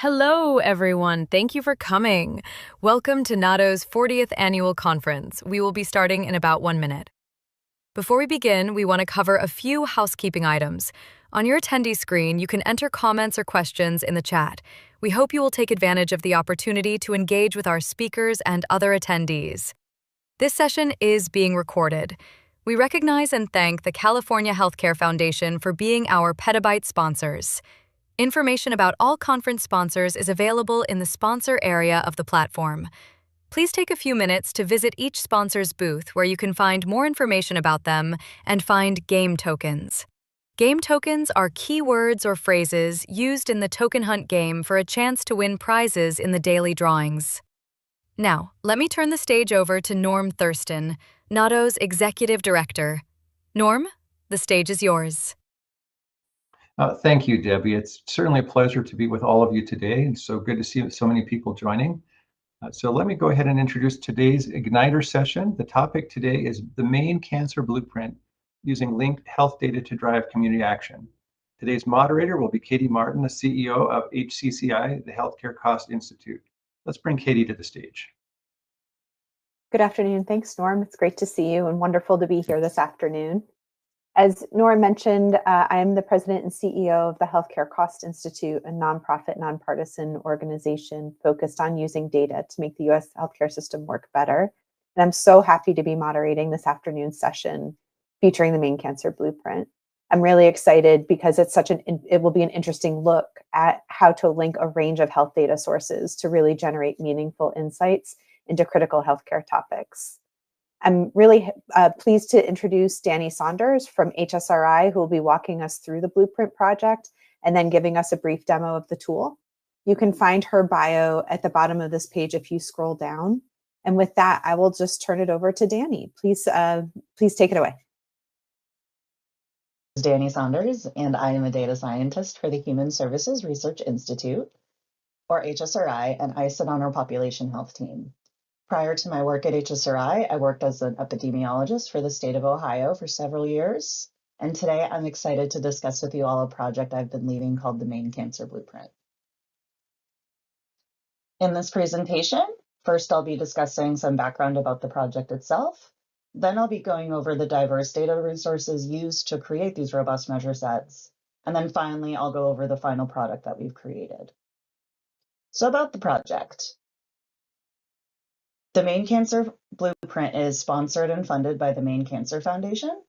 Hello, everyone. Thank you for coming. Welcome to NAHDO's 40th annual conference. We will be starting in about 1 minute. Before we begin, we want to cover a few housekeeping items. On your attendee screen, you can enter comments or questions in the chat. We hope you will take advantage of the opportunity to engage with our speakers and other attendees. This session is being recorded. We recognize and thank the California Healthcare Foundation for being our Petabyte sponsors. Information about all conference sponsors is available in the sponsor area of the platform. Please take a few minutes to visit each sponsor's booth where you can find more information about them and find game tokens. Game tokens are keywords or phrases used in the token hunt game for a chance to win prizes in the daily drawings. Now, let me turn the stage over to Norm Thurston, NAHDO's Executive Director. Norm, the stage is yours. Thank you, Debbie. It's certainly a pleasure to be with all of you today, and so good to see so many people joining. So let me go ahead and introduce today's Igniter session. The topic today is the Maine Cancer Blueprint, using linked health data to drive community action. Today's moderator will be Katie Martin, the CEO of HCCI, the Healthcare Cost Institute. Let's bring Katie to the stage. Good afternoon. Thanks, Norm. It's great to see you and wonderful to be here this afternoon. As Nora mentioned, I am the president and CEO of the Healthcare Cost Institute, a nonprofit, nonpartisan organization focused on using data to make the U.S. healthcare system work better. And I'm so happy to be moderating this afternoon's session featuring the Maine Cancer Blueprint. I'm really excited because it will be an interesting look at how to link a range of health data sources to really generate meaningful insights into critical healthcare topics. I'm really pleased to introduce Danny Saunders from HSRI, who will be walking us through the Blueprint project and then giving us a brief demo of the tool. You can find her bio at the bottom of this page if you scroll down. And with that, I will just turn it over to Danny. Please take it away. This is Danny Saunders, and I am a data scientist for the Human Services Research Institute, or HSRI, and I sit on our population health team. Prior to my work at HSRI, I worked as an epidemiologist for the state of Ohio for several years. And today I'm excited to discuss with you all a project I've been leading called the Maine Cancer Blueprint. In this presentation, first I'll be discussing some background about the project itself. Then I'll be going over the diverse data resources used to create these robust measure sets. And then finally, I'll go over the final product that we've created. So about the project. The Maine Cancer Blueprint is sponsored and funded by the Maine Cancer Foundation.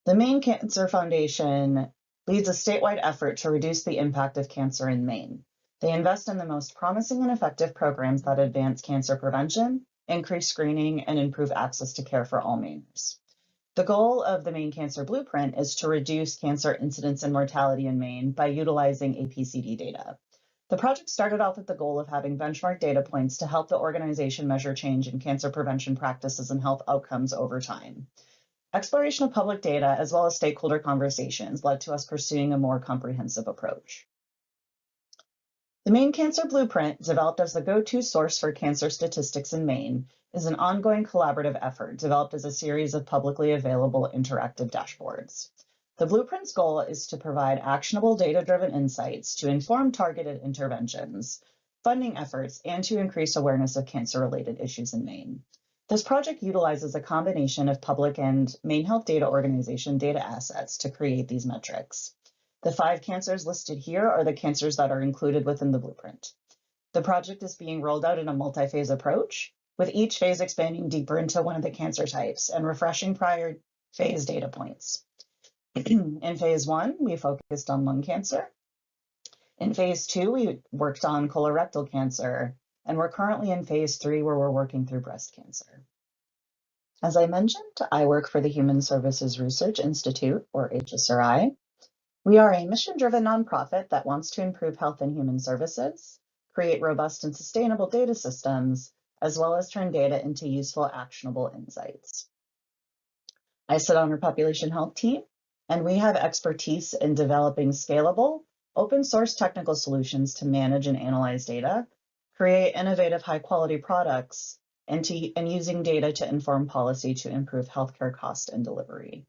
The Maine Cancer Foundation leads a statewide effort to reduce the impact of cancer in Maine. They invest in the most promising and effective programs that advance cancer prevention, increase screening, and improve access to care for all Mainers. The goal of the Maine Cancer Blueprint is to reduce cancer incidence and mortality in Maine by utilizing APCD data. The project started off with the goal of having benchmark data points to help the organization measure change in cancer prevention practices and health outcomes over time. Exploration of public data as well as stakeholder conversations led to us pursuing a more comprehensive approach. The Maine Cancer Blueprint, developed as the go-to source for cancer statistics in Maine, is an ongoing collaborative effort developed as a series of publicly available interactive dashboards. The Blueprint's goal is to provide actionable data-driven insights to inform targeted interventions, funding efforts, and to increase awareness of cancer-related issues in Maine. This project utilizes a combination of public and Maine Health Data Organization data assets to create these metrics. The 5 cancers listed here are the cancers that are included within the Blueprint. The project is being rolled out in a multi-phase approach, with each phase expanding deeper into one of the cancer types and refreshing prior phase data points. In phase 1, we focused on lung cancer. In phase 2, we worked on colorectal cancer, and we're currently in phase 3 where we're working through breast cancer. As I mentioned, I work for the Human Services Research Institute, or HSRI. We are a mission-driven nonprofit that wants to improve health and human services, create robust and sustainable data systems, as well as turn data into useful, actionable insights. I sit on our population health team, and we have expertise in developing scalable, open source technical solutions to manage and analyze data, create innovative high-quality products, and using data to inform policy to improve healthcare cost and delivery.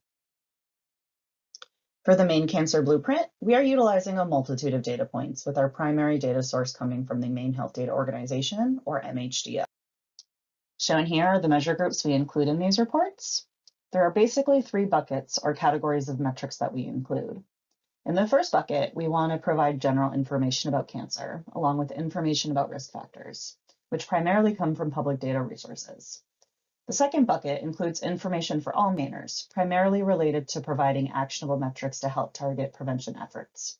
For the Maine Cancer Blueprint, we are utilizing a multitude of data points with our primary data source coming from the Maine Health Data Organization, or MHDO. Shown here are the measure groups we include in these reports. There are basically 3 buckets or categories of metrics that we include. In the first bucket, we want to provide general information about cancer, along with information about risk factors, which primarily come from public data resources. The second bucket includes information for all Mainers, primarily related to providing actionable metrics to help target prevention efforts.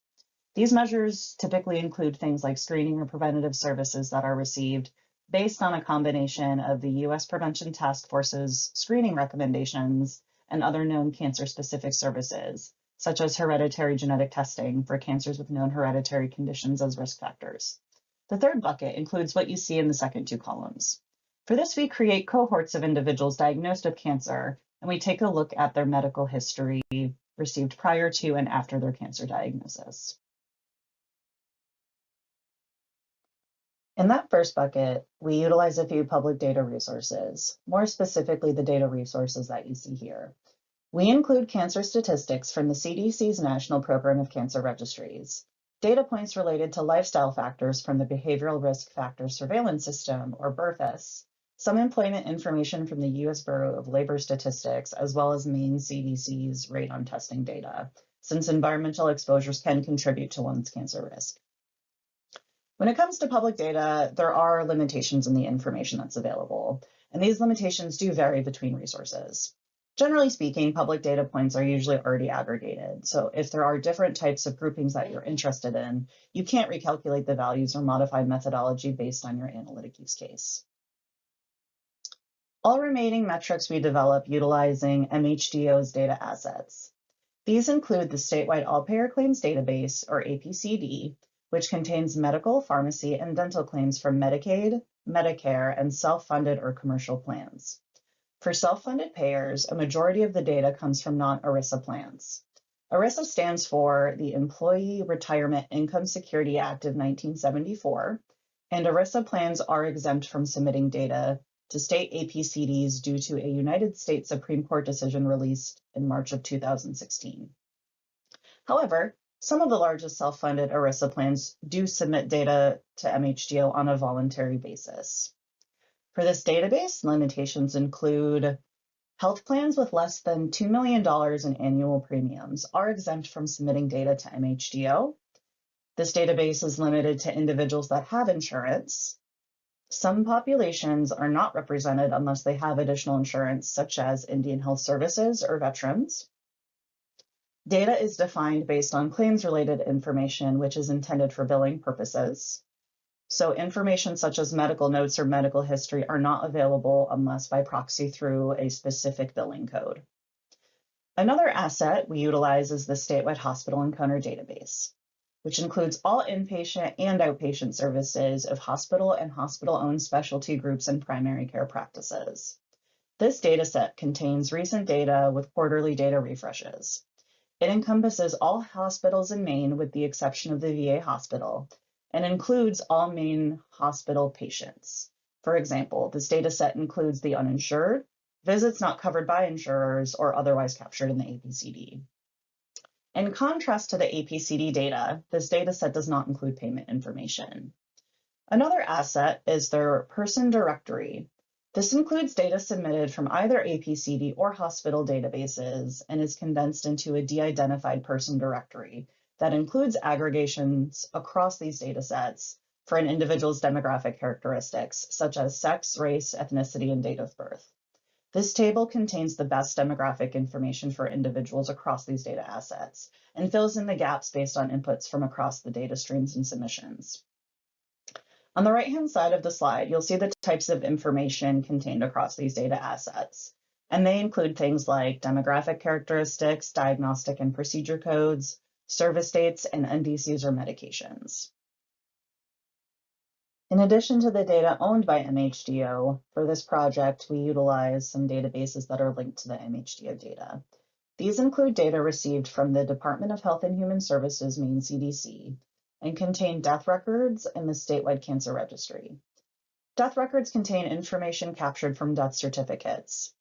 These measures typically include things like screening or preventative services that are received based on a combination of the U.S. Prevention Task Force's screening recommendations and other known cancer-specific services, such as hereditary genetic testing for cancers with known hereditary conditions as risk factors. The third bucket includes what you see in the second 2 columns. For this, we create cohorts of individuals diagnosed with cancer, and we take a look at their medical history received prior to and after their cancer diagnosis. In that first bucket, we utilize a few public data resources, more specifically the data resources that you see here. We include cancer statistics from the CDC's National Program of Cancer Registries, data points related to lifestyle factors from the Behavioral Risk Factor Surveillance System, or BRFIS, some employment information from the U.S. Bureau of Labor Statistics, as well as Maine CDC's radon testing data, since environmental exposures can contribute to one's cancer risk. When it comes to public data, there are limitations in the information that's available, and these limitations do vary between resources. Generally speaking, public data points are usually already aggregated, so if there are different types of groupings that you're interested in, you can't recalculate the values or modify methodology based on your analytic use case. All remaining metrics we develop utilizing MHDO's data assets. These include the Statewide All-Payer Claims Database, or APCD, which contains medical, pharmacy, and dental claims from Medicaid, Medicare, and self-funded or commercial plans. For self-funded payers, a majority of the data comes from non-ERISA plans. ERISA stands for the Employee Retirement Income Security Act of 1974, and ERISA plans are exempt from submitting data to state APCDs due to a United States Supreme Court decision released in March of 2016. However, some of the largest self-funded ERISA plans do submit data to MHDO on a voluntary basis. For this database, limitations include health plans with less than $2 million in annual premiums are exempt from submitting data to MHDO. This database is limited to individuals that have insurance. Some populations are not represented unless they have additional insurance, such as Indian Health Services or veterans. Data is defined based on claims-related information, which is intended for billing purposes. So information such as medical notes or medical history are not available unless by proxy through a specific billing code. Another asset we utilize is the Statewide Hospital Encounter Database, which includes all inpatient and outpatient services of hospital and hospital-owned specialty groups and primary care practices. This dataset contains recent data with quarterly data refreshes. It encompasses all hospitals in Maine with the exception of the VA hospital, and includes all Maine hospital patients. For example, this dataset includes the uninsured, visits not covered by insurers, or otherwise captured in the APCD. In contrast to the APCD data, this dataset does not include payment information. Another asset is their person directory. This includes data submitted from either APCD or hospital databases and is condensed into a de-identified person directory that includes aggregations across these datasets for an individual's demographic characteristics, such as sex, race, ethnicity, and date of birth. This table contains the best demographic information for individuals across these data assets and fills in the gaps based on inputs from across the data streams and submissions. On the right-hand side of the slide, you'll see the types of information contained across these data assets, and they include things like demographic characteristics, diagnostic and procedure codes, service dates, and NDCs or medications. In addition to the data owned by MHDO, for this project, we utilize some databases that are linked to the MHDO data. These include data received from the Department of Health and Human Services, Maine CDC, and contain death records and the statewide cancer registry. Death records contain information captured from death certificates,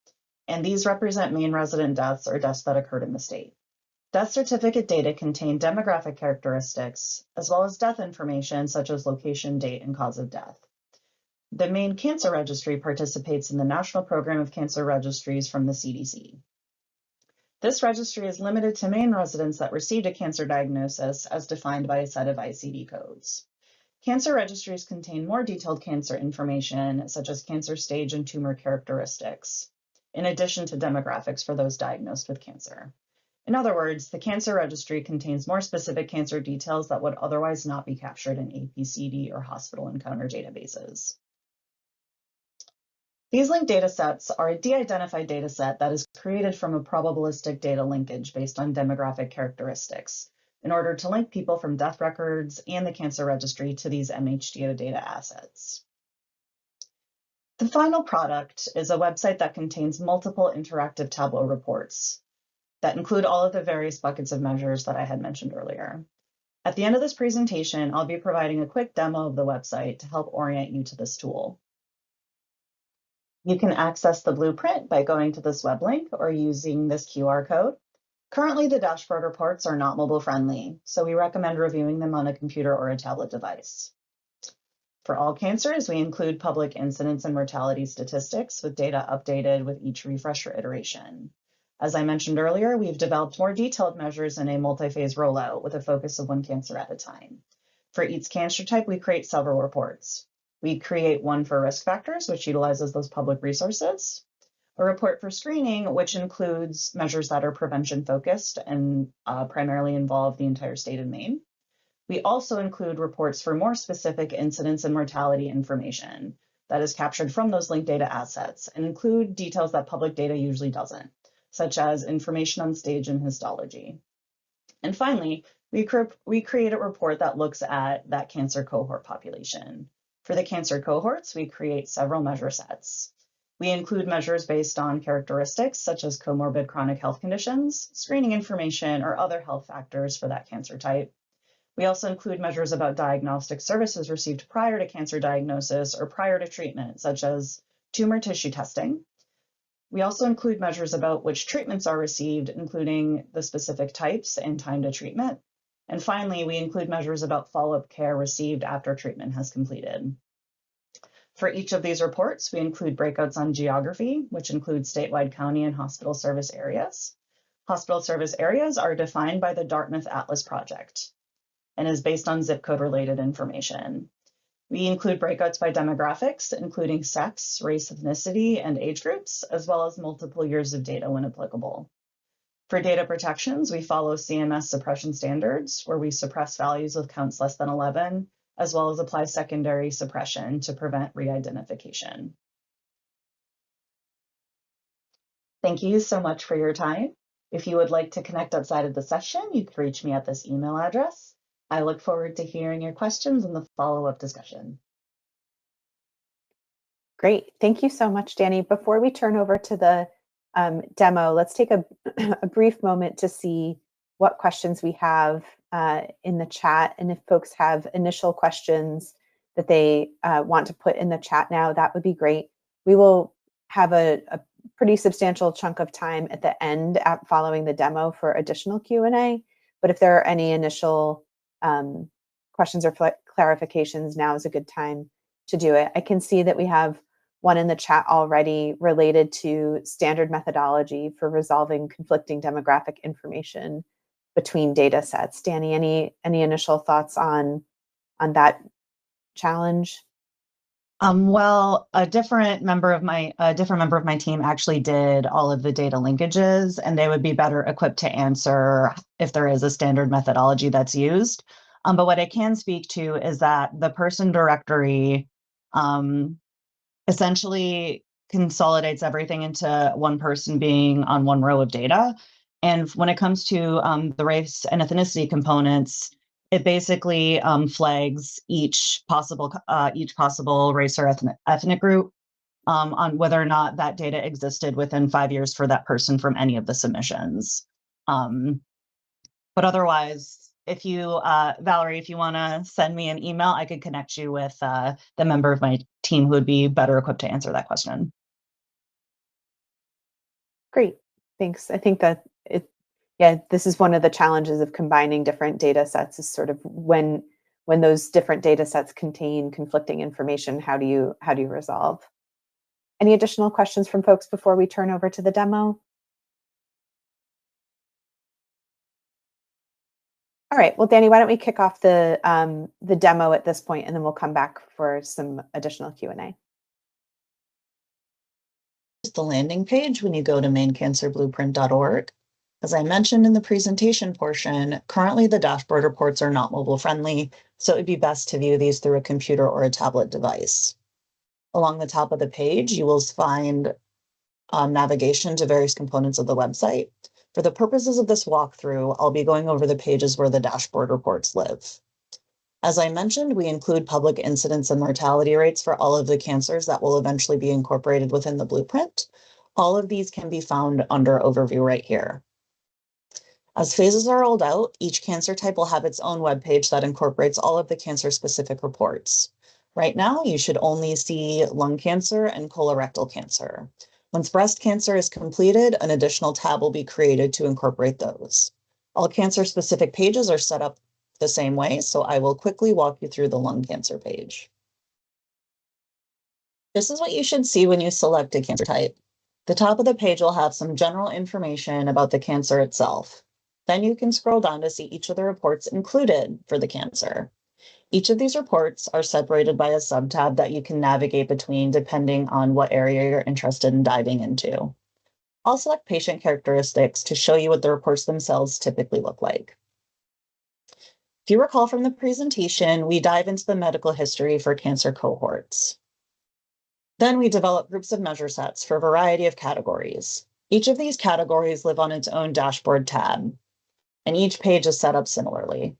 and these represent Maine resident deaths or deaths that occurred in the state. Death certificate data contain demographic characteristics, as well as death information such as location, date, and cause of death. The Maine Cancer Registry participates in the National Program of Cancer Registries from the CDC. This registry is limited to Maine residents that received a cancer diagnosis as defined by a set of ICD codes. Cancer registries contain more detailed cancer information, such as cancer stage and tumor characteristics, in addition to demographics for those diagnosed with cancer. In other words, the cancer registry contains more specific cancer details that would otherwise not be captured in APCD or hospital encounter databases. These linked datasets are a de-identified dataset that is created from a probabilistic data linkage based on demographic characteristics in order to link people from death records and the cancer registry to these MHDO data assets. The final product is a website that contains multiple interactive Tableau reports that include all of the various buckets of measures that I had mentioned earlier. At the end of this presentation, I'll be providing a quick demo of the website to help orient you to this tool. You can access the blueprint by going to this web link or using this QR code. Currently, the dashboard reports are not mobile friendly, so we recommend reviewing them on a computer or a tablet device. For all cancers, we include public incidence and mortality statistics with data updated with each refresh or iteration. As I mentioned earlier, we've developed more detailed measures in a multi-phase rollout with a focus of one cancer at a time. For each cancer type, we create several reports. We create one for risk factors, which utilizes those public resources, a report for screening, which includes measures that are prevention focused and primarily involve the entire state of Maine. We also include reports for more specific incidence and mortality information that is captured from those linked data assets and include details that public data usually doesn't, such as information on stage and histology. And finally, we create a report that looks at that cancer cohort population. For the cancer cohorts, we create several measure sets. We include measures based on characteristics such as comorbid chronic health conditions, screening information, or other health factors for that cancer type. We also include measures about diagnostic services received prior to cancer diagnosis or prior to treatment, such as tumor tissue testing. We also include measures about which treatments are received, including the specific types and time to treatment. And finally, we include measures about follow-up care received after treatment has completed. For each of these reports, we include breakouts on geography, which includes statewide county and hospital service areas. Hospital service areas are defined by the Dartmouth Atlas Project and is based on zip code related information. We include breakouts by demographics, including sex, race, ethnicity, and age groups, as well as multiple years of data when applicable. For data protections, we follow CMS suppression standards, where we suppress values with counts less than 11, as well as apply secondary suppression to prevent re-identification. Thank you so much for your time. If you would like to connect outside of the session, you can reach me at this email address. I look forward to hearing your questions in the follow-up discussion. Great. Thank you so much, Danny. Before we turn over to the demo, let's take a brief moment to see what questions we have in the chat. And if folks have initial questions that they want to put in the chat now, that would be great. We will have a pretty substantial chunk of time at the end following the demo for additional Q&A. But if there are any initial questions or clarifications, now is a good time to do it. I can see that we have one in the chat already related to standard methodology for resolving conflicting demographic information between data sets. Danny, any initial thoughts on that challenge? Well, a different member of my team actually did all of the data linkages, and they would be better equipped to answer if there is a standard methodology that's used. But what I can speak to is that the person directory essentially consolidates everything into one person being on one row of data. And when it comes to the race and ethnicity components, it basically flags each possible race or ethnic group on whether or not that data existed within 5 years for that person from any of the submissions. But otherwise, if you, Valerie, if you want to send me an email, I could connect you with the member of my team who would be better equipped to answer that question. Great, thanks. I think that Yeah, this is one of the challenges of combining different data sets, is sort of when those different data sets contain conflicting information, how do you resolve? Any additional questions from folks before we turn over to the demo? All right, well, Danny, why don't we kick off the demo at this point, and then we'll come back for some additional Q&A. The landing page when you go to mainecancerblueprint.org. As I mentioned in the presentation portion, currently the dashboard reports are not mobile friendly, so it would be best to view these through a computer or a tablet device. Along the top of the page, you will find navigation to various components of the website. For the purposes of this walkthrough, I'll be going over the pages where the dashboard reports live. As I mentioned, we include public incidence and mortality rates for all of the cancers that will eventually be incorporated within the blueprint. All of these can be found under Overview right here. As phases are rolled out, each cancer type will have its own webpage that incorporates all of the cancer-specific reports. Right now, you should only see lung cancer and colorectal cancer. Once breast cancer is completed, an additional tab will be created to incorporate those. All cancer-specific pages are set up the same way, so I will quickly walk you through the lung cancer page. This is what you should see when you select a cancer type. The top of the page will have some general information about the cancer itself. Then you can scroll down to see each of the reports included for the cancer. Each of these reports are separated by a sub-tab that you can navigate between depending on what area you're interested in diving into. I'll select patient characteristics to show you what the reports themselves typically look like. If you recall from the presentation, we dive into the medical history for cancer cohorts. Then we develop groups of measure sets for a variety of categories. Each of these categories live on its own dashboard tab, and each page is set up similarly.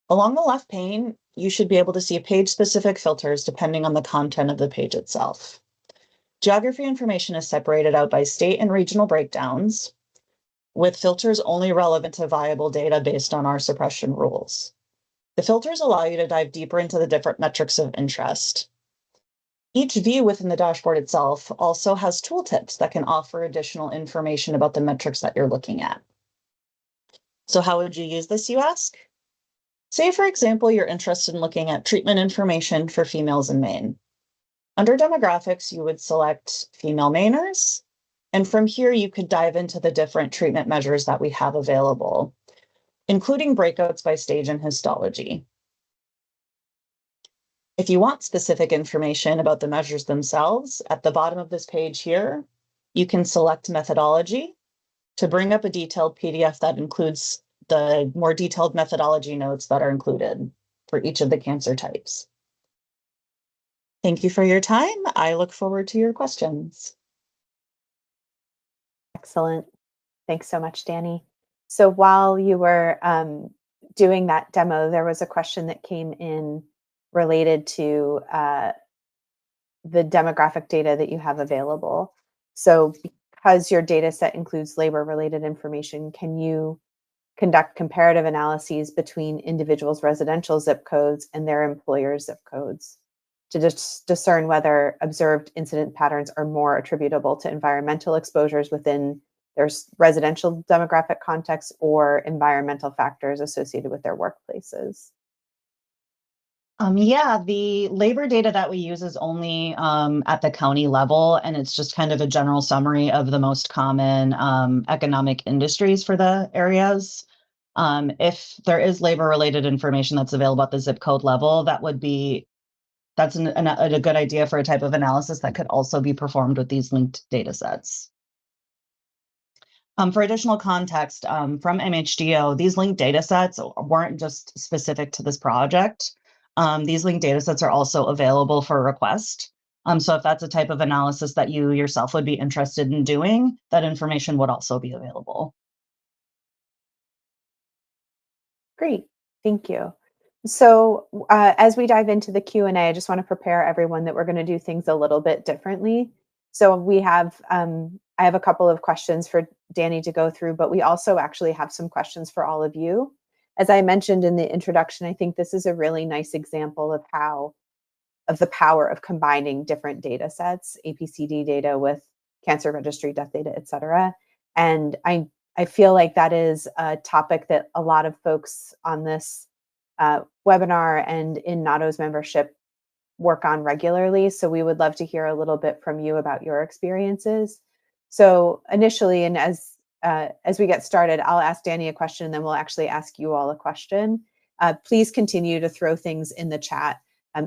Along the left pane, you should be able to see page-specific filters depending on the content of the page itself. Geography information is separated out by state and regional breakdowns, with filters only relevant to viable data based on our suppression rules. The filters allow you to dive deeper into the different metrics of interest. Each view within the dashboard itself also has tooltips that can offer additional information about the metrics that you're looking at. So how would you use this, you ask? Say, for example, you're interested in looking at treatment information for females in Maine. Under demographics, you would select female Mainers, and from here you could dive into the different treatment measures that we have available, including breakouts by stage and histology. If you want specific information about the measures themselves, at the bottom of this page here, you can select methodology to bring up a detailed PDF that includes the more detailed methodology notes that are included for each of the cancer types. Thank you for your time. I look forward to your questions. Excellent. Thanks so much, Danny. So while you were doing that demo, there was a question that came in related to the demographic data that you have available. So because your data set includes labor-related information, can you conduct comparative analyses between individuals' residential zip codes and their employers' zip codes to discern whether observed incident patterns are more attributable to environmental exposures within their residential demographic context or environmental factors associated with their workplaces? Yeah, the labor data that we use is only at the county level, and it's just kind of a general summary of the most common economic industries for the areas. If there is labor-related information that's available at the zip code level, that's a good idea for a type of analysis that could also be performed with these linked data sets. For additional context, from MHDO, these linked data sets weren't just specific to this project. These linked data sets are also available for request. So if that's a type of analysis that you yourself would be interested in doing, that information would also be available. Great, thank you. So as we dive into the Q&A, I just want to prepare everyone that we're going to do things a little bit differently. So we have, I have a couple of questions for Danny to go through, but we also actually have some questions for all of you. As I mentioned in the introduction, I think this is a really nice example of the power of combining different data sets, APCD data with cancer registry, death data, et cetera. And I feel like that is a topic that a lot of folks on this webinar and in NAHDO's membership work on regularly. So we would love to hear a little bit from you about your experiences. So initially, and as we get started, I'll ask Danny a question, and then we'll actually ask you all a question. Please continue to throw things in the chat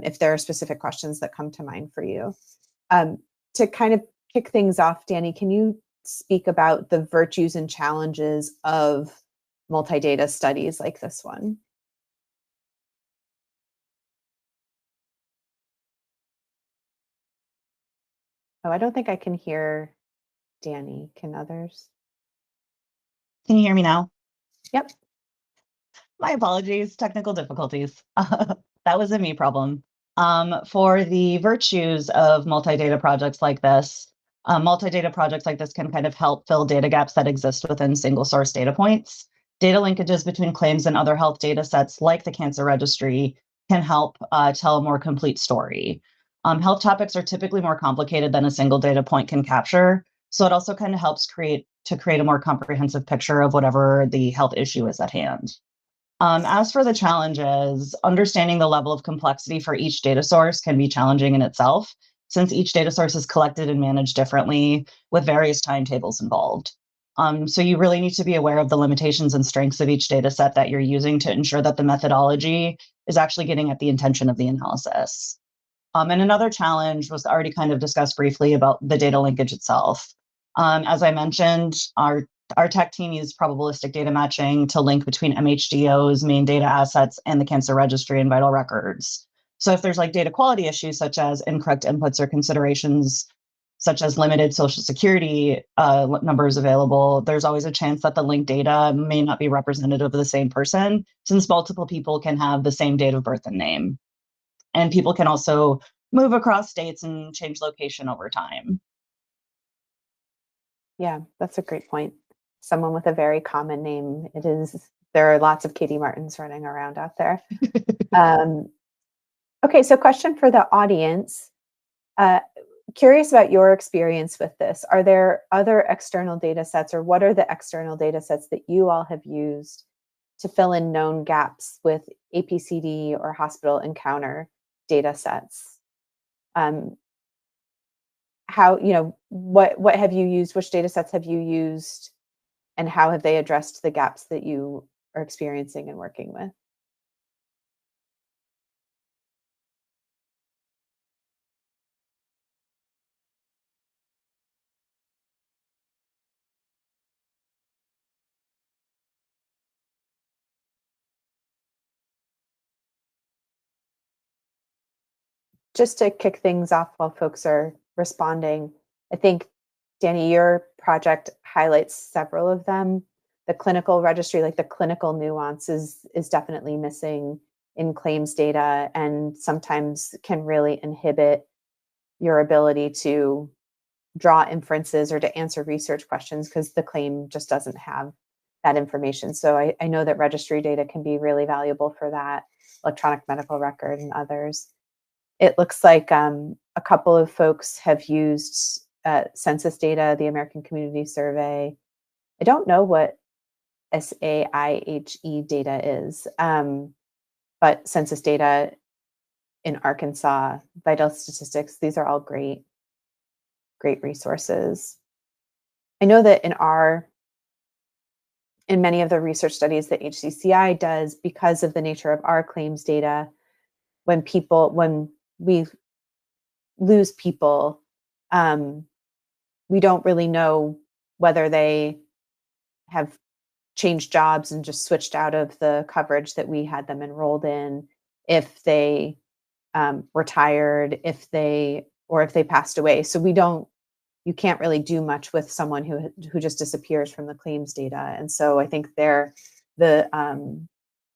if there are specific questions that come to mind for you. To kind of kick things off, Danny, can you speak about the virtues and challenges of multi-data studies like this one? Oh, I don't think I can hear Danny. Can others? Can you hear me now? Yep. My apologies, technical difficulties. That was a me problem. For the virtues of multi-data projects like this, multi-data projects like this can kind of help fill data gaps that exist within single source data points. Data linkages between claims and other health data sets like the cancer registry can help tell a more complete story. Health topics are typically more complicated than a single data point can capture. So it also kind of helps create a more comprehensive picture of whatever the health issue is at hand. As for the challenges, understanding the level of complexity for each data source can be challenging in itself, since each data source is collected and managed differently with various timetables involved. So you really need to be aware of the limitations and strengths of each data set that you're using to ensure that the methodology is actually getting at the intention of the analysis. And another challenge was already kind of discussed briefly about the data linkage itself. As I mentioned, our tech team used probabilistic data matching to link between MHDO's main data assets and the cancer registry and vital records. So if there's like data quality issues such as incorrect inputs or considerations, such as limited social security numbers available, there's always a chance that the linked data may not be representative of the same person, since multiple people can have the same date of birth and name. And people can also move across states and change location over time. Yeah, that's a great point. Someone with a very common name. There are lots of Katie Martins running around out there. Okay, so question for the audience. Curious about your experience with this. Are there other external data sets, or what are the external data sets that you all have used to fill in known gaps with APCD or hospital encounter data sets? What have you used? Which data sets have you used? And how have they addressed the gaps that you are experiencing and working with? Just to kick things off while folks are responding, I think, Danny, your project highlights several of them. The clinical registry, like the clinical nuance is definitely missing in claims data, and sometimes can really inhibit your ability to draw inferences or to answer research questions because the claim just doesn't have that information. So I know that registry data can be really valuable for that, electronic medical record and others. It looks like a couple of folks have used census data, the American Community Survey. I don't know what SAIHE data is, but census data in Arkansas, vital statistics, these are all great resources. I know that in many of the research studies that HCCI does, because of the nature of our claims data, when we lose people, we don't really know whether they have changed jobs and just switched out of the coverage that we had them enrolled in, if they retired, if they passed away. So you can't really do much with someone who just disappears from the claims data. And so I think the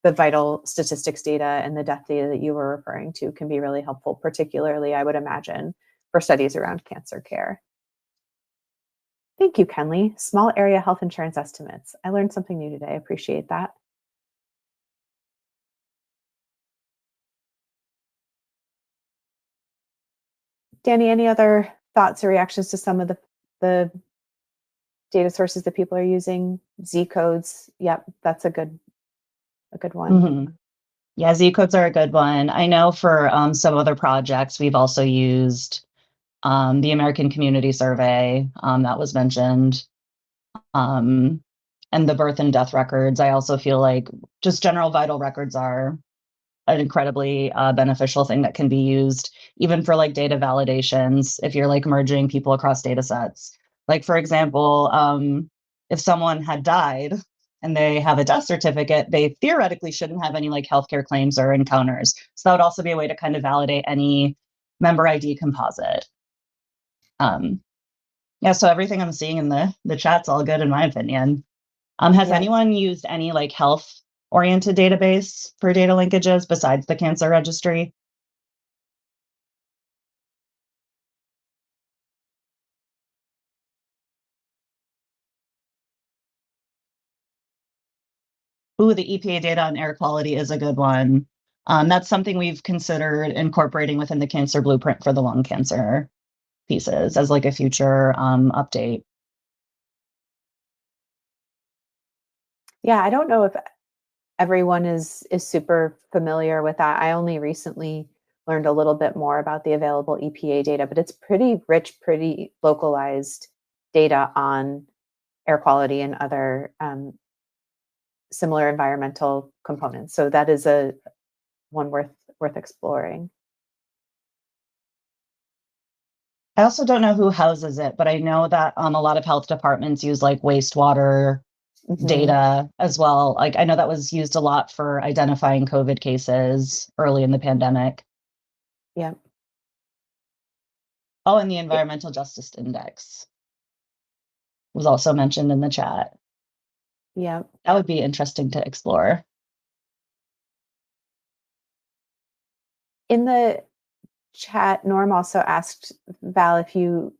vital statistics data and the death data that you were referring to can be really helpful, particularly, I would imagine, for studies around cancer care. Thank you, Kenley. Small area health insurance estimates. I learned something new today. I appreciate that. Danny, any other thoughts or reactions to some of the the data sources that people are using. Z codes. Yep, that's a good one. Mm-hmm. Yeah, Z codes are a good one. I know for some other projects, we've also used the American Community Survey that was mentioned, and the birth and death records. I also feel like just general vital records are an incredibly beneficial thing that can be used even for like data validations if you're like merging people across data sets. Like for example, if someone had died and they have a death certificate, they theoretically shouldn't have any like healthcare claims or encounters. So that would also be a way to kind of validate any member ID composite. Yeah, so everything I'm seeing in the chat's all good in my opinion. Has anyone used any like health oriented database for data linkages besides the cancer registry? Ooh, the EPA data on air quality is a good one. That's something we've considered incorporating within the cancer blueprint for the lung cancer pieces as like a future update. Yeah, I don't know if everyone is super familiar with that. I only recently learned a little bit more about the available EPA data, but it's pretty rich, pretty localized data on air quality and other similar environmental components. So that is a one worth exploring. I also don't know who houses it, but I know that a lot of health departments use like wastewater data as well. Like I know that was used a lot for identifying COVID cases early in the pandemic. Yeah. Oh, and the Environmental Justice Index was also mentioned in the chat. Yeah. That would be interesting to explore. In the chat, Norm also asked Val if you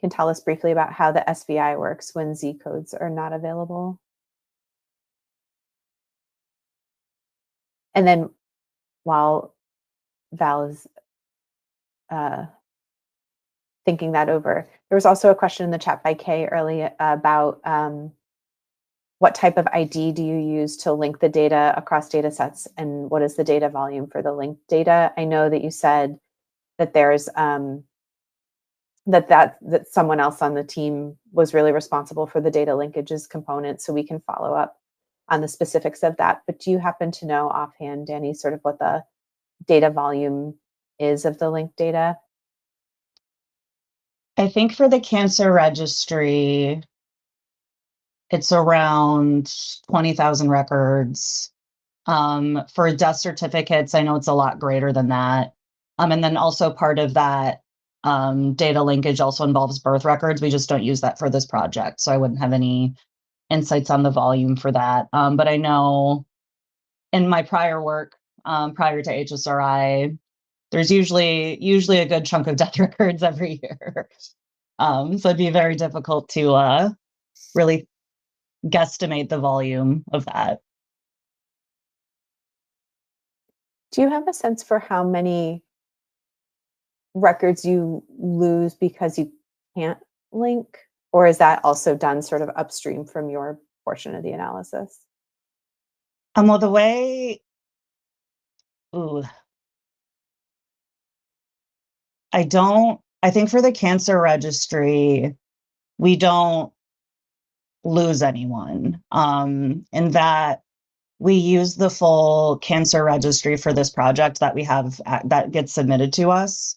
can tell us briefly about how the SVI works when Z codes are not available. And then while Val is thinking that over, there was also a question in the chat by Kay earlier about what type of ID do you use to link the data across data sets, and what is the data volume for the linked data? I know that you said that there's that someone else on the team was really responsible for the data linkages component, so we can follow up on the specifics of that. But do you happen to know offhand, Danny, sort of what the data volume is of the linked data? I think for the cancer registry, it's around 20,000 records. For death certificates, I know it's a lot greater than that. And then also part of that data linkage also involves birth records. We just don't use that for this project, so I wouldn't have any insights on the volume for that. But I know in my prior work, prior to HSRI, there's usually a good chunk of death records every year. So it'd be very difficult to really guesstimate the volume of that. Do you have a sense for how many records you lose because you can't link? Or is that also done sort of upstream from your portion of the analysis? Well, the way, I think for the cancer registry, we don't lose anyone. In that we use the full cancer registry for this project that we have that gets submitted to us.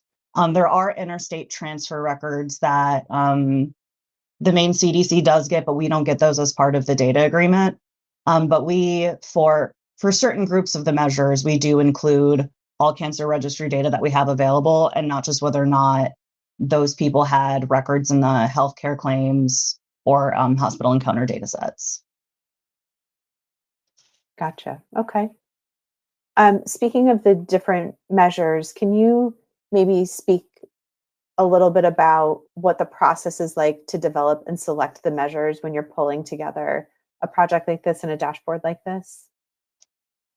There are interstate transfer records that the Maine CDC does get, but we don't get those as part of the data agreement. But we, for certain groups of the measures, we do include all cancer registry data that we have available, and not just whether or not those people had records in the healthcare claims or hospital encounter data sets. Gotcha. Okay. Speaking of the different measures, can you maybe speak a little bit about what the process is like to develop and select the measures when you're pulling together a project like this and a dashboard like this?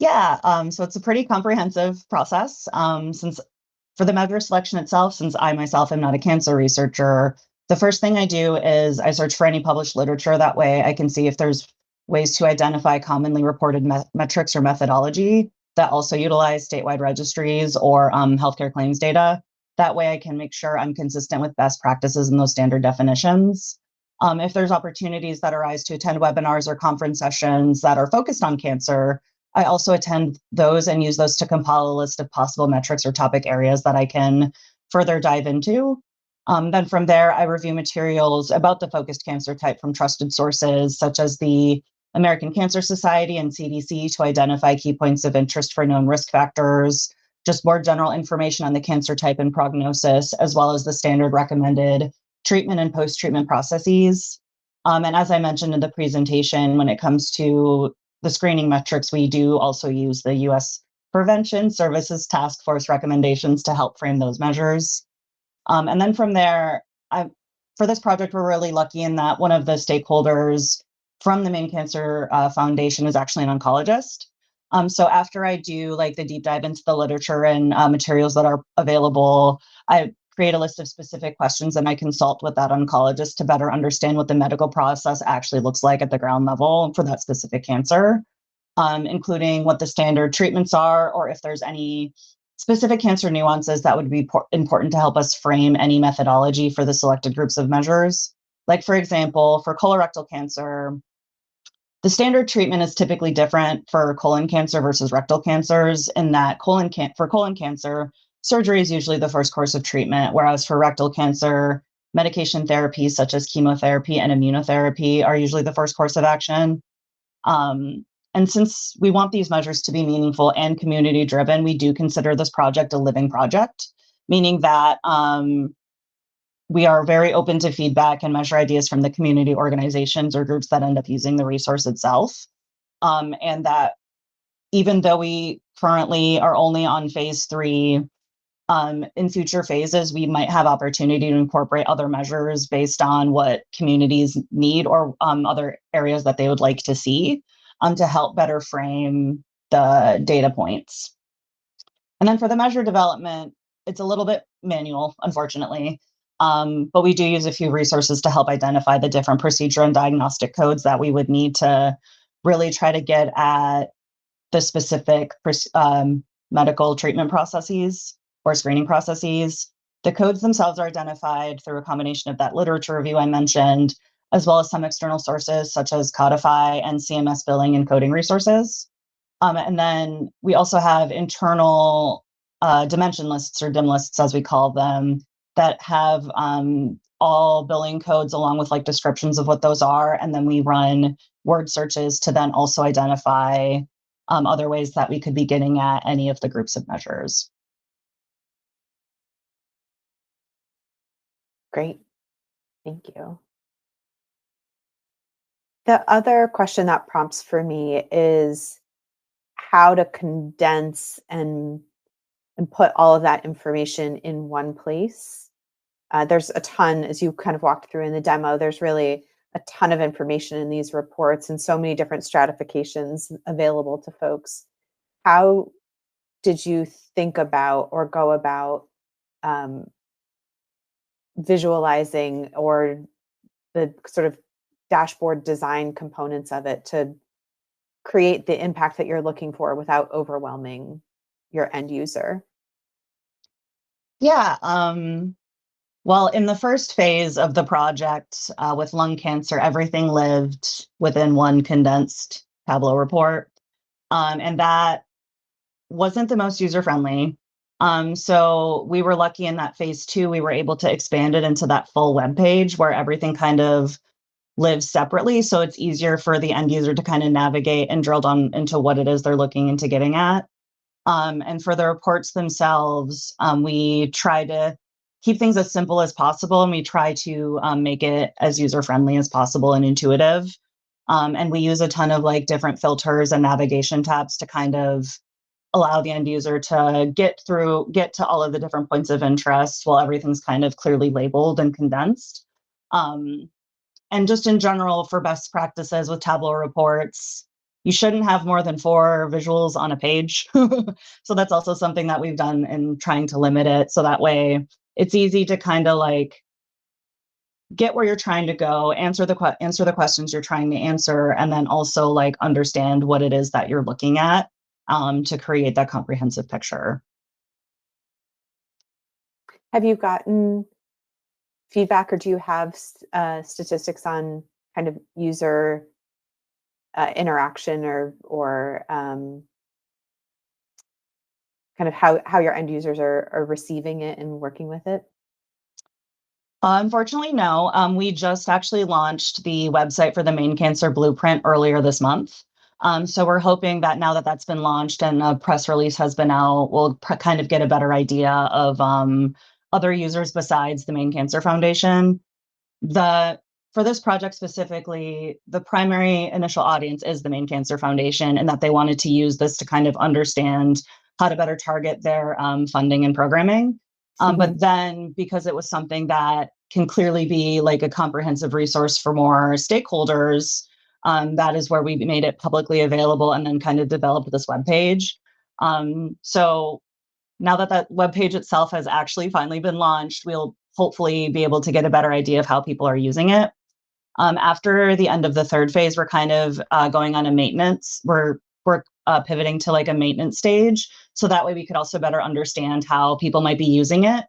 Yeah, so it's a pretty comprehensive process. Since for the measure selection itself, since I myself am not a cancer researcher, The first thing I do is I search for any published literature. That way I can see if there's ways to identify commonly reported metrics or methodology that also utilize statewide registries or healthcare claims data. That way I can make sure I'm consistent with best practices in those standard definitions. If there's opportunities that arise to attend webinars or conference sessions that are focused on cancer, I also attend those and use those to compile a list of possible metrics or topic areas that I can further dive into. Then from there, I review materials about the focused cancer type from trusted sources such as the American Cancer Society and CDC to identify key points of interest for known risk factors, just more general information on the cancer type and prognosis, as well as the standard recommended treatment and post-treatment processes. And as I mentioned in the presentation, when it comes to the screening metrics, we do also use the U.S. Prevention Services Task Force recommendations to help frame those measures. And then from there, for this project, we're really lucky in that one of the stakeholders from the Maine Cancer Foundation is actually an oncologist. So after I do like the deep dive into the literature and materials that are available, I create a list of specific questions and I consult with that oncologist to better understand what the medical process actually looks like at the ground level for that specific cancer, including what the standard treatments are, or if there's any specific cancer nuances that would be important to help us frame any methodology for the selected groups of measures. Like, for example, for colorectal cancer, the standard treatment is typically different for colon cancer versus rectal cancers in that for colon cancer, surgery is usually the first course of treatment, whereas for rectal cancer, medication therapies such as chemotherapy and immunotherapy are usually the first course of action. And since we want these measures to be meaningful and community driven, we do consider this project a living project, meaning that we are very open to feedback and measure ideas from the community organizations or groups that end up using the resource itself. And that even though we currently are only on phase 3, in future phases, we might have opportunity to incorporate other measures based on what communities need or other areas that they would like to see to help better frame the data points. And then for the measure development, it's a little bit manual, unfortunately, but we do use a few resources to help identify the different procedure and diagnostic codes that we would need to really try to get at the specific medical treatment processes or screening processes. The codes themselves are identified through a combination of that literature review I mentioned, as well as some external sources such as Codify and CMS billing and coding resources. And then we also have internal dimension lists or DIM lists, as we call them, that have all billing codes along with like descriptions of what those are. And then we run word searches to then also identify other ways that we could be getting at any of the groups of measures. Great. Thank you. The other question that prompts for me is how to condense and put all of that information in one place. There's a ton, as you kind of walked through in the demo, there's really a ton of information in these reports and so many different stratifications available to folks. How did you think about or go about visualizing or the sort of dashboard design components of it to create the impact that you're looking for without overwhelming your end user? Yeah. Well, in the first phase of the project with lung cancer, everything lived within one condensed Tableau report. And that wasn't the most user-friendly. So we were lucky in that phase 2, we were able to expand it into that full web page where everything kind of lives separately. So it's easier for the end user to kind of navigate and drill down into what it is they're looking into getting at. And for the reports themselves, we try to keep things as simple as possible, and we try to make it as user-friendly as possible and intuitive. And we use a ton of like different filters and navigation tabs to kind of allow the end user to get to all of the different points of interest while everything's kind of clearly labeled and condensed. And just in general, for best practices with Tableau reports, you shouldn't have more than 4 visuals on a page. So that's also something that we've done in trying to limit it. So that way it's easy to kind of like get where you're trying to go, answer the questions you're trying to answer, and then also like understand what it is that you're looking at to create that comprehensive picture. Have you gotten feedback, or do you have statistics on kind of user interaction, or kind of how your end users are receiving it and working with it? Unfortunately, no. We just actually launched the website for the Maine Cancer Blueprint earlier this month. So we're hoping that now that that's been launched and a press release has been out, we'll kind of get a better idea of other users besides the Maine Cancer Foundation. For this project specifically, the primary initial audience is the Maine Cancer Foundation, and that they wanted to use this to kind of understand how to better target their funding and programming. But then, because it was something that can clearly be like a comprehensive resource for more stakeholders, that is where we made it publicly available and then kind of developed this webpage. So now that that webpage itself has actually finally been launched, we'll hopefully be able to get a better idea of how people are using it. After the end of the third phase, we're kind of going on a maintenance. We're pivoting to like a maintenance stage, so that way we could also better understand how people might be using it,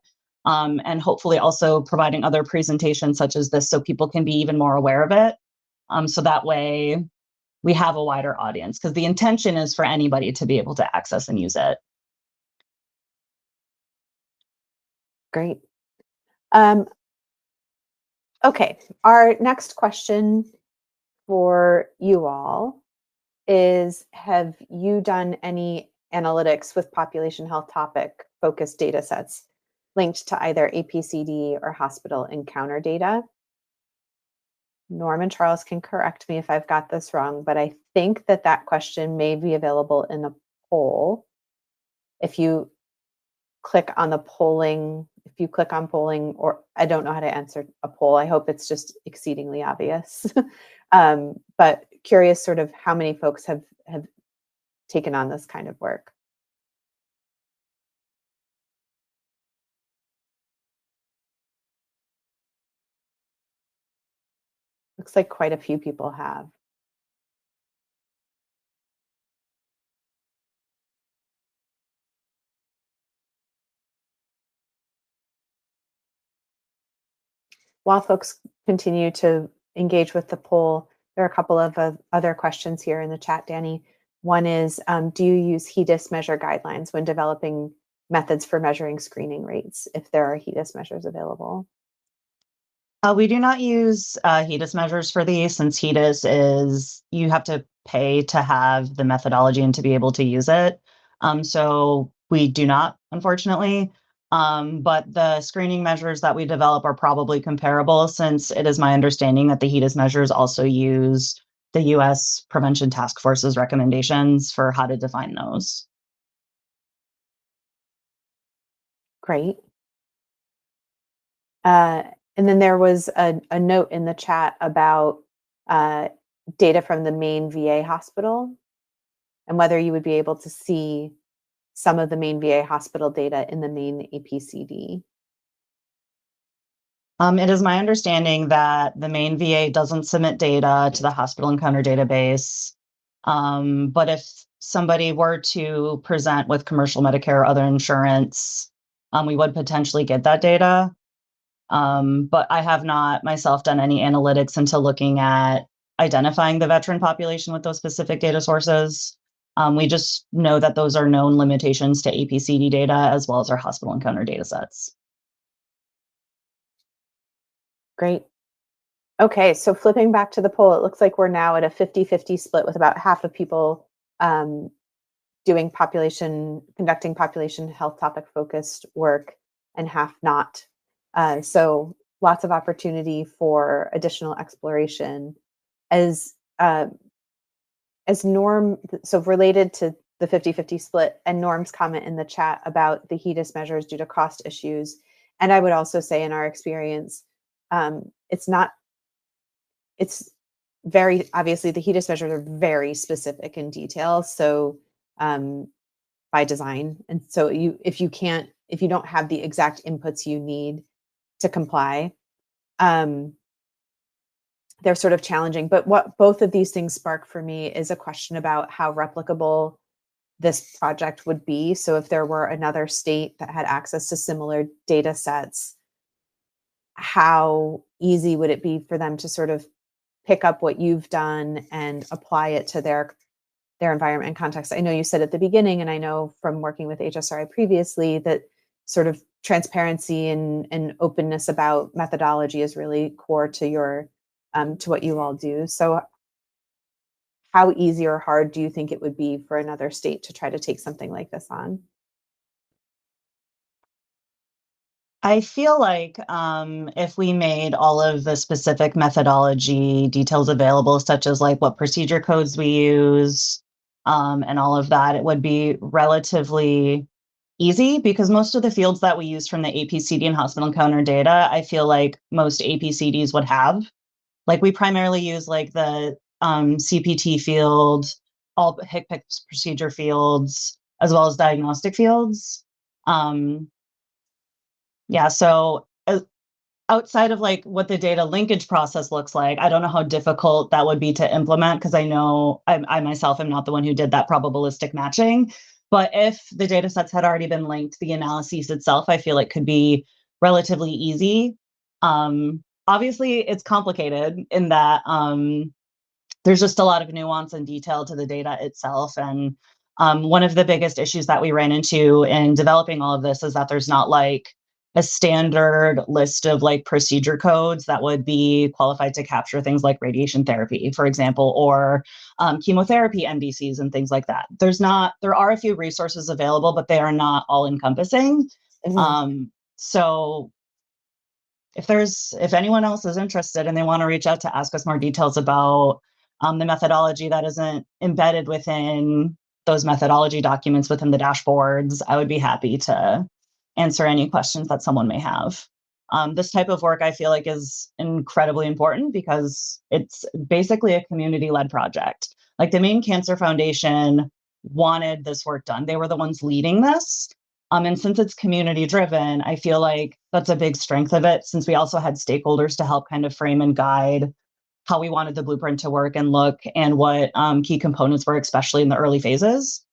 and hopefully also providing other presentations such as this, so people can be even more aware of it. So that way we have a wider audience, because the intention is for anybody to be able to access and use it. Great. Okay, our next question for you all is, have you done any analytics with population health topic focused data sets linked to either APCD or hospital encounter data? Norm and Charles can correct me if I've got this wrong, but I think that question may be available in a poll. If you click on the polling, if you click on polling, or I don't know how to answer a poll. I hope it's just exceedingly obvious. But curious sort of how many folks have taken on this kind of work. Looks like quite a few people have. While folks continue to engage with the poll, there are a couple of other questions here in the chat, Danny. One is, do you use HEDIS measure guidelines when developing methods for measuring screening rates, if there are HEDIS measures available? We do not use HEDIS measures for these, since HEDIS is, you have to pay to have the methodology and to be able to use it. So we do not, unfortunately. But the screening measures that we develop are probably comparable, since it is my understanding that the HEDIS measures also use the U.S. Prevention Task Force's recommendations for how to define those. Great. And then there was a note in the chat about data from the Maine VA hospital, and whether you would be able to see some of the Maine VA hospital data in the Maine APCD. It is my understanding that the Maine VA doesn't submit data to the hospital encounter database. But if somebody were to present with commercial Medicare or other insurance, we would potentially get that data. But I have not myself done any analytics into looking at identifying the veteran population with those specific data sources. We just know that those are known limitations to APCD data, as well as our hospital encounter data sets. Great. Okay, so flipping back to the poll, it looks like we're now at a 50-50 split, with about half of people conducting population health topic focused work and half not. So lots of opportunity for additional exploration. As Norm, so related to the 50-50 split and Norm's comment in the chat about the HEDIS measures due to cost issues, and I would also say in our experience, it's very obviously the HEDIS measures are very specific in detail, so by design, and so if you don't have the exact inputs you need to comply, they're sort of challenging. But what both of these things spark for me is a question about how replicable this project would be. So if there were another state that had access to similar data sets, how easy would it be for them to sort of pick up what you've done and apply it to their environment and context? I know you said at the beginning, and I know from working with HSRI previously, that sort of transparency and openness about methodology is really core to your to what you all do. So how easy or hard do you think it would be for another state to try to take something like this on? I feel like if we made all of the specific methodology details available, such as like what procedure codes we use and all of that, it would be relatively easy, because most of the fields that we use from the APCD and hospital encounter data, I feel like most APCDs would have. Like we primarily use like the CPT field, all HCPCS procedure fields, as well as diagnostic fields. Yeah, so outside of like what the data linkage process looks like, I don't know how difficult that would be to implement, because I know I myself am not the one who did that probabilistic matching. But if the data sets had already been linked, the analyses itself, I feel like could be relatively easy. Obviously, it's complicated in that there's just a lot of nuance and detail to the data itself. And one of the biggest issues that we ran into in developing all of this is that there's not like a standard list of like procedure codes that would be qualified to capture things like radiation therapy, for example, or chemotherapy MDCs and things like that. There are a few resources available, but they are not all encompassing. So if anyone else is interested and they want to reach out to ask us more details about the methodology that isn't embedded within those methodology documents within the dashboards, I would be happy to answer any questions that someone may have. This type of work I feel like is incredibly important because it's basically a community-led project. Like the Maine Cancer Foundation wanted this work done. They were the ones leading this. And since it's community driven, I feel like that's a big strength of it, since we also had stakeholders to help kind of frame and guide how we wanted the blueprint to work and look, and what key components were, especially in the early phases.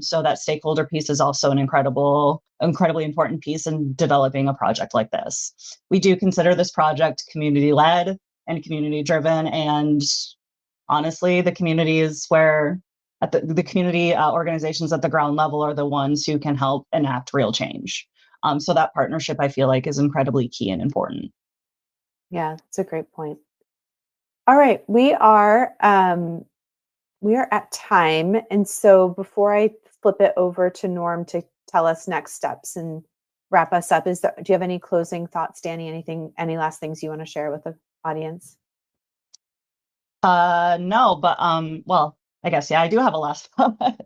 So that stakeholder piece is also an incredibly important piece in developing a project like this. We do consider this project community-led and community-driven, and honestly, the community is where the community organizations at the ground level are the ones who can help enact real change. So that partnership, I feel like, is incredibly key and important. Yeah, that's a great point. All right, we are at time, and so before I flip it over to Norm to tell us next steps and wrap us up, do you have any closing thoughts, Danny? Any last things you want to share with the audience? No, but well, I guess I do have a last thought.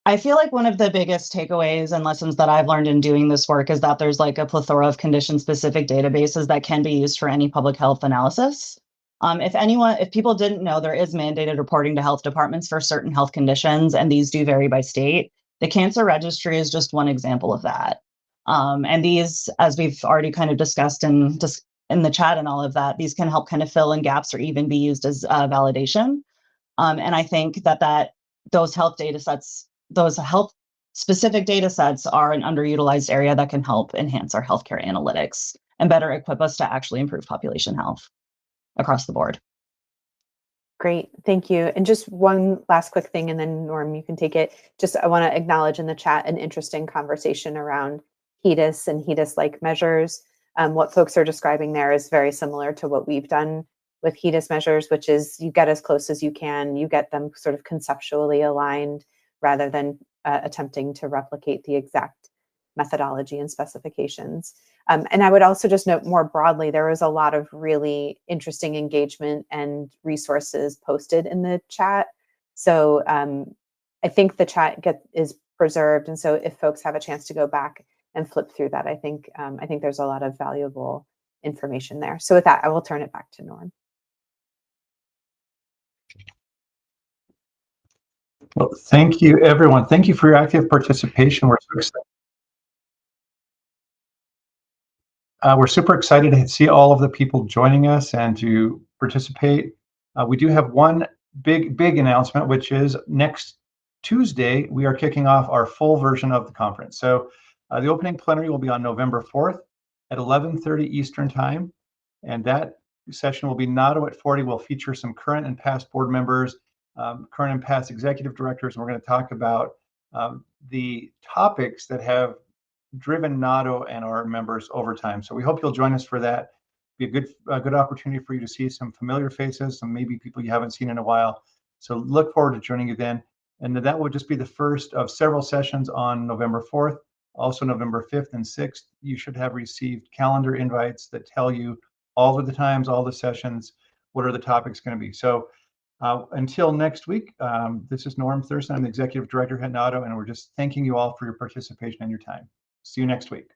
I feel like one of the biggest takeaways and lessons that I've learned in doing this work is that there's like a plethora of condition-specific databases that can be used for any public health analysis. If people didn't know, there is mandated reporting to health departments for certain health conditions, and these do vary by state. The cancer registry is just one example of that. And these, as we've already kind of discussed in the chat and all of that, these can help kind of fill in gaps or even be used as validation. And I think that those health specific data sets are an underutilized area that can help enhance our healthcare analytics and better equip us to actually improve population health across the board. Great, thank you. And just one last quick thing, and then Norm, you can take it. I want to acknowledge in the chat an interesting conversation around HEDIS and HEDIS-like measures. What folks are describing there is very similar to what we've done with HEDIS measures, which is you get as close as you can, you get them sort of conceptually aligned rather than attempting to replicate the exact methodology and specifications. And I would also just note more broadly, there was a lot of really interesting engagement and resources posted in the chat. So I think the chat is preserved. And so if folks have a chance to go back and flip through that, I think there's a lot of valuable information there. So with that, I will turn it back to Norm. Well, thank you, everyone. Thank you for your active participation. We're so excited. We're super excited to see all of the people joining us and to participate. We do have one big announcement, which is next Tuesday, we are kicking off our full version of the conference. So the opening plenary will be on November 4th at 11:30 Eastern Time. And that session will be NAHDO at 40. We'll feature some current and past board members, current and past executive directors, and we're going to talk about the topics that have driven NAHDO and our members over time. So we hope you'll join us for that. Be a good opportunity for you to see some familiar faces, some maybe people you haven't seen in a while. So look forward to joining you then. And that will just be the first of several sessions on November 4th. Also November 5th and 6th, you should have received calendar invites that tell you all of the times, all the sessions, what are the topics going to be. So until next week, this is Norm Thurston. I'm the Executive Director at NAHDO, and we're just thanking you all for your participation and your time. See you next week.